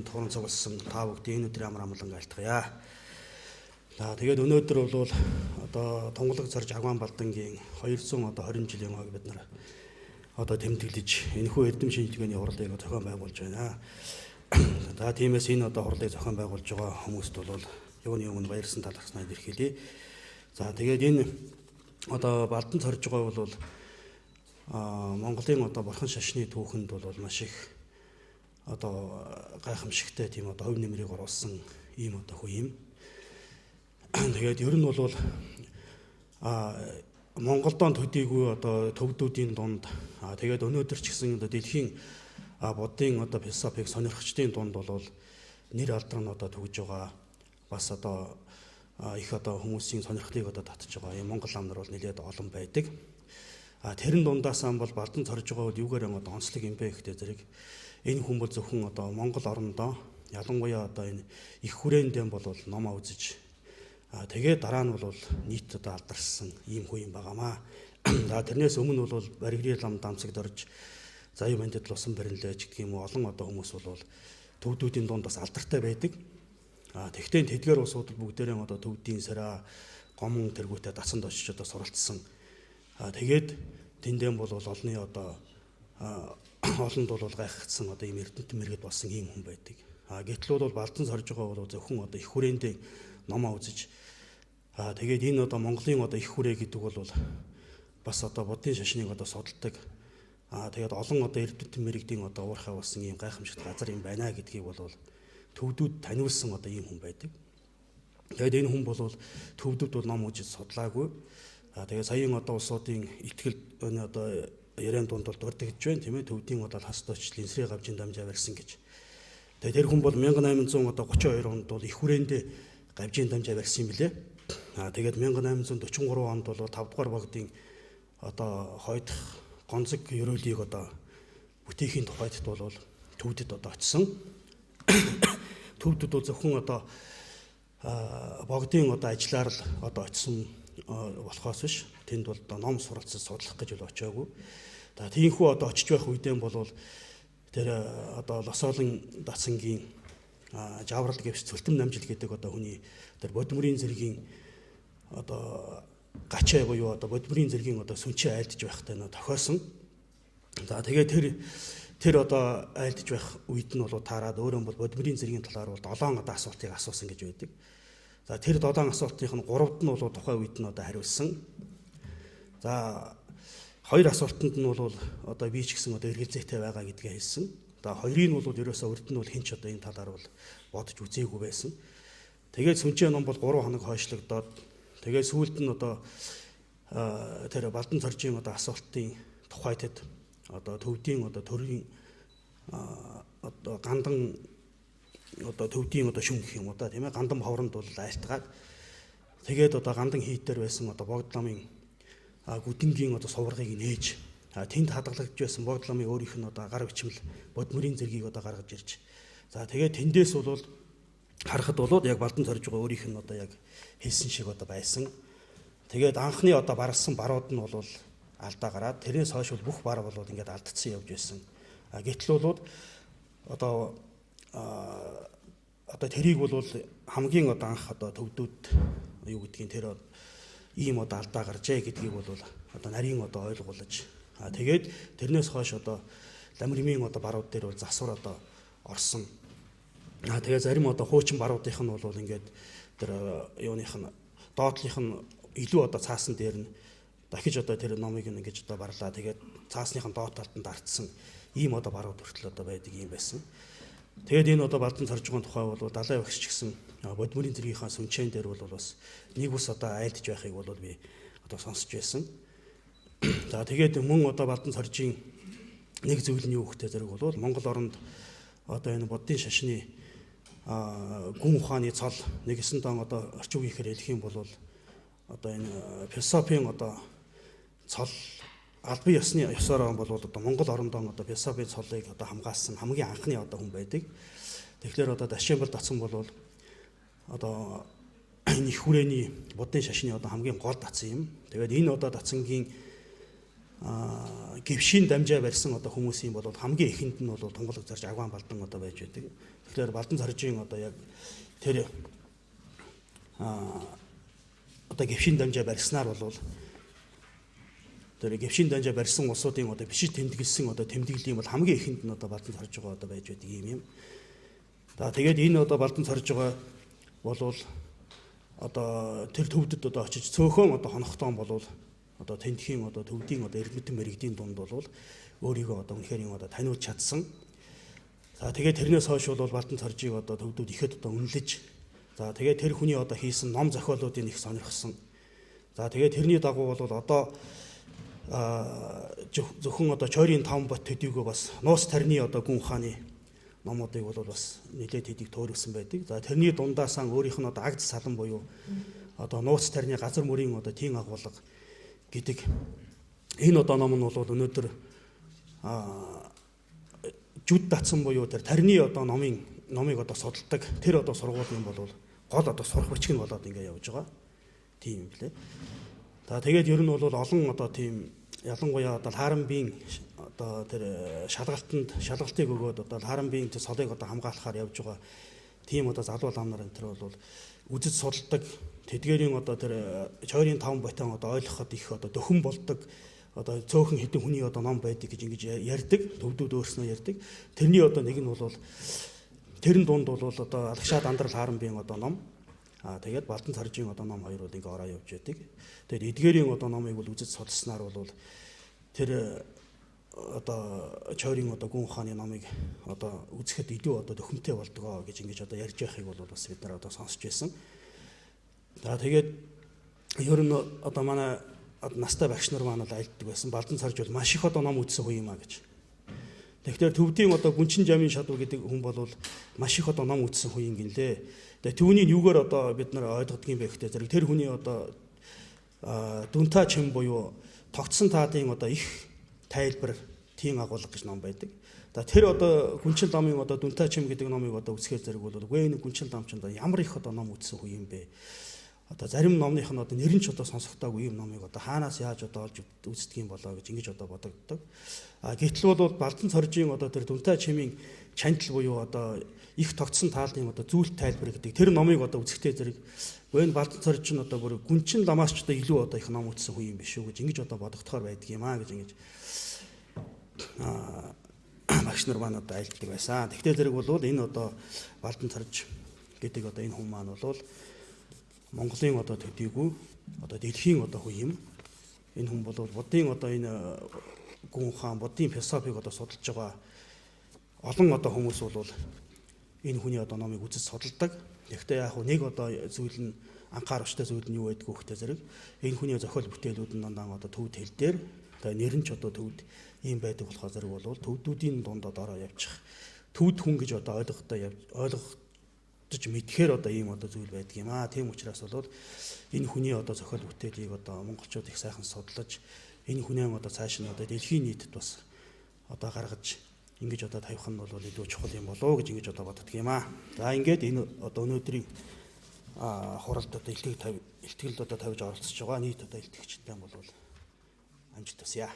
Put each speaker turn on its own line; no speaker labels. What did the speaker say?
өргөн тохирон цугласан та бүгдийн энэ өдрийн амар амгалан айлтгая. Тэгээд өнөөдөр бол одоо Тунгалаг царж Агван Балдангийн 220 жилийн хойг бид нар одоо тэмдэглэж энэхүү эрдэм шинжилгээний хурлыг зохион байгуулж байна. За тиймээс энэ одоо хурлыг зохион байгуулж байгаа хүмүүст бол юуны өмнө баярлсан талархснаа илэрхийлье. За тэгээд энэ одоо Балдан царж байгаа бол Монголын одоо бурхан шашны түүхэнд бол маш их одоо гайхамшигтай тийм одоо хувь нэмрийг оруулсан ийм одоо хүү юм. Тэгээд ер нь бол Монголдон төдийгүй одоо төвдүүдийн дунд тэгээд өнөөдөр ч гэсэн одоо дэлхийн буддын одоо философиг сонирхчдын дунд бол нэр алдар нь одоо төгж байгаа бас одоо их одоо хүмүүсийн сонирхлыг одоо татж байгаа юм Монгол ам нар бол нэлээд олон байдаг. Тэрэн дундаасаа бол Балдан царж байгаа бол юугаар одоо онцлог юм бэ гэхдээ зэрэг энэ хүн бол зөвхөн одоо Монгол орондоо ялангуяа одоо энэ их хүрээндээ бол номоо үзэж тэгээд дараа нь бол нийт одоо алдарсан ийм хүн юм байгаамаа. Тэрнээс өмнө бол Баригрийн лам дамсагд орж заяа мандэд лусан барилж гэх юм уу олон одоо хүмүүс бол төвдүүдийн дунд бас алдартай байдаг. Тэгтээ тэдгээр улсууд бүгдээрээ одоо төвдийн сараа гомон тэргүүтээ дацанд очиж одоо суралцсан. Тэгээд тэндэн бол олонний одоо олонд бол гайхагдсан одоо ийм эрдэнэт мэрэгд болсон ийм хүн байдаг. Гэтэл бол Балдан царж байгаа бол зөвхөн одоо их хүрээндээ номоо үзэж тэгээд энэ одоо Монголын одоо их хүрээ гэдэг бол бас одоо буддын шашныг одоо судалдаг. Тэгээд олон одоо эрдэнэт мэрэгдийн одоо уурхай болсон ийм гайхамшигт газар юм байна гэдгийг бол төвдүүд таниулсан одоо ийм хүн байдаг. Тэгээд энэ хүн бол төвдүүд бол ном үзэж судлаагүй. Тэгээд саяын одоо улсуудын итгэл одоо яриан дунд бол дурдгаж байна тийм ээ төвдийн одоо хастууч линсрийн гавжин дамжаа барьсан гэж. Тэгээд тэр хүн бол 1832 онд бол их хүрээндээ гавжин дамжаа барьсан юм билээ. Тэгээд 1843 онд бол 5 дугаар богдын одоо хойдох гонцог ерөөлийг одоо бүтээхийн тухайд бол төвдөд одоо очсон. Төвдөд бол зөвхөн одоо богдын одоо ажиллаар л одоо очсон болохоос биш тэнд бол одоо ном суралцаж судлах гэж бол очиагүй. Тиймхүү одоо очиж байх үедээ бол тэр одоо Лосоолын дацангийн жаврал гэвч цөлтөм намжил гэдэг одоо хүний тэр бодмөрийн зэргийн одоо гачаа буюу одоо бодмөрийн зэргийн одоо сүнчээ айлдж байхтай нөө тохиосон. Тэгээд тэр одоо айлдж байх үед нь бол таарад өөрөө бол бодмөрийн зэргийн талаар бол 7 одоо асуултыг асуусан гэж байдаг. За тэр 7 асуултынх нь 3-д нь бол тухайн үед нь одоо хариулсан. За 2 асуултанд нь бол одоо би ч гэсэн одоо эргэлзээтэй байгаа гэдгээ хэлсэн. За 2-ыг нь бол ерөөсөө урд нь бол хинч одоо энэ талаар бол бодож үзээгүй байсан. Тэгээд сүнчээ ном бол 3 хоног хойшлогдоод тэгээд сүүлд нь одоо тэр Балдан царжийн одоо асуултын тухайд одоо төвдийн одоо төрийн одоо гандан одоо төвдийн одоо шүн гэх юм уу да тийм ээ гандан ховронд бол айлтгаад тэгээд одоо гандан хийтер байсан одоо богд ламын гүдэнгийн одоо суврагыг нээж тэнд хадгалагдж байсан богд ламын өөрийнх нь одоо гар бичмэл бодмөрийн зэргийг одоо гаргаж ирж за тэгээд тэндээс бол харахад бол яг Балдан царж байгаа өөрийнх нь одоо яг хэлсэн шиг одоо байсан. Тэгээд анхны одоо барсан барууд нь бол алдаа гараад тэрнээс хойш бол бүх бар бол ингээд алдцсан явж байсан. Гэтэл бол одоо тэрийг бол хамгийн одоо анх одоо төвдүүд юу гэдгийг тэр ийм одоо алдаа гаржээ гэдгийг бол одоо нарийн одоо ойлгуулж тэгээд тэрнээс хойш одоо ламримын одоо барууд дээр бол засвар одоо орсон. Тэгээд зарим одоо хуучин баруудынх нь бол ингээд тэр юуных нь доотлих нь илүү одоо цаасан дээр нь дахиж одоо тэр номыг ингэж одоо барлаа. Тэгээд цаасныхын доод талд нь дартсан ийм одоо барууд хүртэл одоо байдаг юм байсан. Тэгээд энэ одоо Балдан царж байгаа тухай бол далай багш ч гэсэн бодмөрийн зэргийнхаа сүнчэн дээр бол бас нэг ус одоо айлдж байхыг бол би одоо сонсч байсан. За тэгээд мөн одоо Балдан царжийн нэг зүйл нь юу гэхтэй зэрэг бол Монгол оронд одоо энэ буддын шашны гүн ухааны цол нэгсэн дан одоо орчин үеийнхээр хэлэх юм бол одоо энэ философийн одоо цол албан ёсны ёсоор бол одоо Монгол орондоо одоо философийн цолыг одоо хамгаалсан хамгийн анхны одоо хүн байдаг. Тэгэхээр одоо Дашчимбал дацсан бол одоо энэ их хүрээний буддын шашны одоо хамгийн гол дацсан юм. Тэгээд энэ одоо дацангийн гэвшийн дамжаа барьсан одоо хүмүүсийн бол хамгийн ихэнд нь бол тунгалаг зарж агван балдан одоо байж байдаг. Тэгэхээр балдан царжийн одоо яг тэр одоо гэвшийн дамжаа барьснаар бол тэр гэвшийн дамжаа барьсан улсуудын одоо бишиж тэмдэглэсэн одоо тэмдэглэлийн бол хамгийн ихэнд нь одоо балдан царж байгаа одоо байж байдаг юм. За тэгээд энэ одоо балдан царж байгаа бол одоо тэр төвдөд одоо очиж цөөхөн одоо хонохтон болвол одоо тентхийн одоо төвдийн одоо эрдэмтэн мэрэгдийн дунд бол өөрийгөө одоо үнэхээр одоо таниулж чадсан. За тэгээд тэрнээс хойш бол балдан царжийг одоо төвдүүд ихэд одоо үнэлж, за тэгээд тэр хүний одоо хийсэн ном зохиолуудыг их сонирхсан. За тэгээд тэрний дагуу бол одоо зөвхөн одоо Чойрын 5 бот төдийгөө бас Нуус тарны одоо гүн ухааны номуудыг бол бас нэлээд хэдийг төөрөгсөн байдаг. За тэрний дундаасаа өөрийнх нь одоо агд салан буюу одоо Нуус тарны газар мөрийн одоо тийм агуулга гэдэг энэ одоо ном нь бол өнөөдөр жүд датсан буюу тэр тарны одоо номыг одоо судалдаг тэр одоо сургуулийн бол гол одоо сурах бичиг нь болоод ингэ явж байгаа. Тийм юм блэ. За тэгээд ер нь бол олон одоо тийм ялангуяа одоо Хааранбиин одоо тэр шалгалтыг өгөөд одоо Хааранбиин тэр солыг одоо хамгаалахаар явж байгаа тийм одоо залуу лам нар энэ төр бол үзэж судалдаг. Тэдгээрийн одоо тэр Чойрын 5 ботон одоо ойлгоход их одоо дөхөн болдог одоо цөөхөн хэдэн хүний одоо ном байдаг гэж ингэж ярьдаг. Төвдүүд өөрснөө ярьдаг. Тэрний одоо нэг нь бол тэрэн дунд бол одоо Алагшаад Андрал Хааранбиин одоо ном. Тэгээд Балдан царжийн одоо ном хоёр бол ингээ ороо явж байдаг. Тэгээд эдгээрийн одоо номыг бол үзэж судалснаар бол тэр одоо Чойрын одоо гүн ухааны номыг одоо үзэхэд илүү одоо дөхөмтэй болдгоо гэж ингэж одоо ярьж байхыг бол бас бид нар одоо сонсч байсан. За тэгээд ер нь одоо манай настай багш нар маань айлддаг байсан. Балдан царж бол маш их одоо ном үзсэн хүн юм а гэж. Тэгэхээр төвдийн одоо Гүнчин Жамын Шадуу гэдэг хүн бол маш их одоо ном үзсэн хүн юм гинлээ. Тэгээ түүнийг юугаар одоо бид нар ойлгодог юм бэ гэхдээ зэрэг тэр хүний одоо дүнтаа чим буюу тогтсон таадын одоо их тайлбар тийм агуулга гэж ном байдаг. За тэр одоо Гүнчин ламын одоо дүнтаа чим гэдэг номыг одоо үзэхээр зэрэг бол үгүй энэ Гүнчин лам ч одоо ямар их одоо ном үзсэн хүн юм бэ? Одоо зарим номных нь одоо нэр нь ч одоо сонсогдоогүй юм номыг одоо хаанаас яаж одоо олж үздэг юм болоо гэж ингэж одоо бодогддог. Гэтэл бол Балдан царжийн одоо тэр дүнтаа чимийн чанал буюу одоо их тогтсон тааллын одоо зүйл тайлбар гэдэг тэр номыг одоо үзэхдээ зэрэг энэ Балдан царж нь одоо бүр Гүнчин ламаас ч одоо илүү одоо их ном үзсэн хүн юм биш үү гэж ингэж одоо бодогдохоор байдаг юм аа гэж ингэж багш нар маань одоо айлддаг байсан. Тэгвэл зэрэг бол энэ одоо Балдан царж гэдэг одоо энэ хүн маань бол Монголын одоо төдийгүй одоо дэлхийн одоо хүн юм. Энэ хүн бол буддын одоо энэ гүн ухаан, буддын философиг одоо судалж байгаа олон одоо хүмүүс бол энэ хүний одоо номыг үзэж судалдаг. Гэхдээ яг нэг одоо зүйл нь анхаарах ёстой зүйл нь юу байдг вэ гэхээр зэрэг энэ хүний зохиол бүтээлүүд нь дандаа одоо төвд хэл дээр одоо нэр нь ч одоо төвд ийм байдаг болохоор зэрэг бол төвдүүдийн дунд одоо ороо явчих. Төвд хүн гэж одоо ойлгох мэдхээр одоо ийм одоо зүйл байдаг юм аа. Тийм учраас бол энэ хүний одоо зохиол бүтээлийг одоо монголчууд их сайхан судлаж энэ хүнээ одоо цааш нь одоо дэлхийн нийтэд бас одоо гаргаж ингэж одоо тавих нь бол илүү чухал юм болоо гэж ингэж одоо боддог юм аа. За ингээд энэ одоо өнөөдрийн хуралд одоо илтгэл одоо тавьж оролцож байгаа нийт одоо илтгэгчтэй бол амжилт хүсье.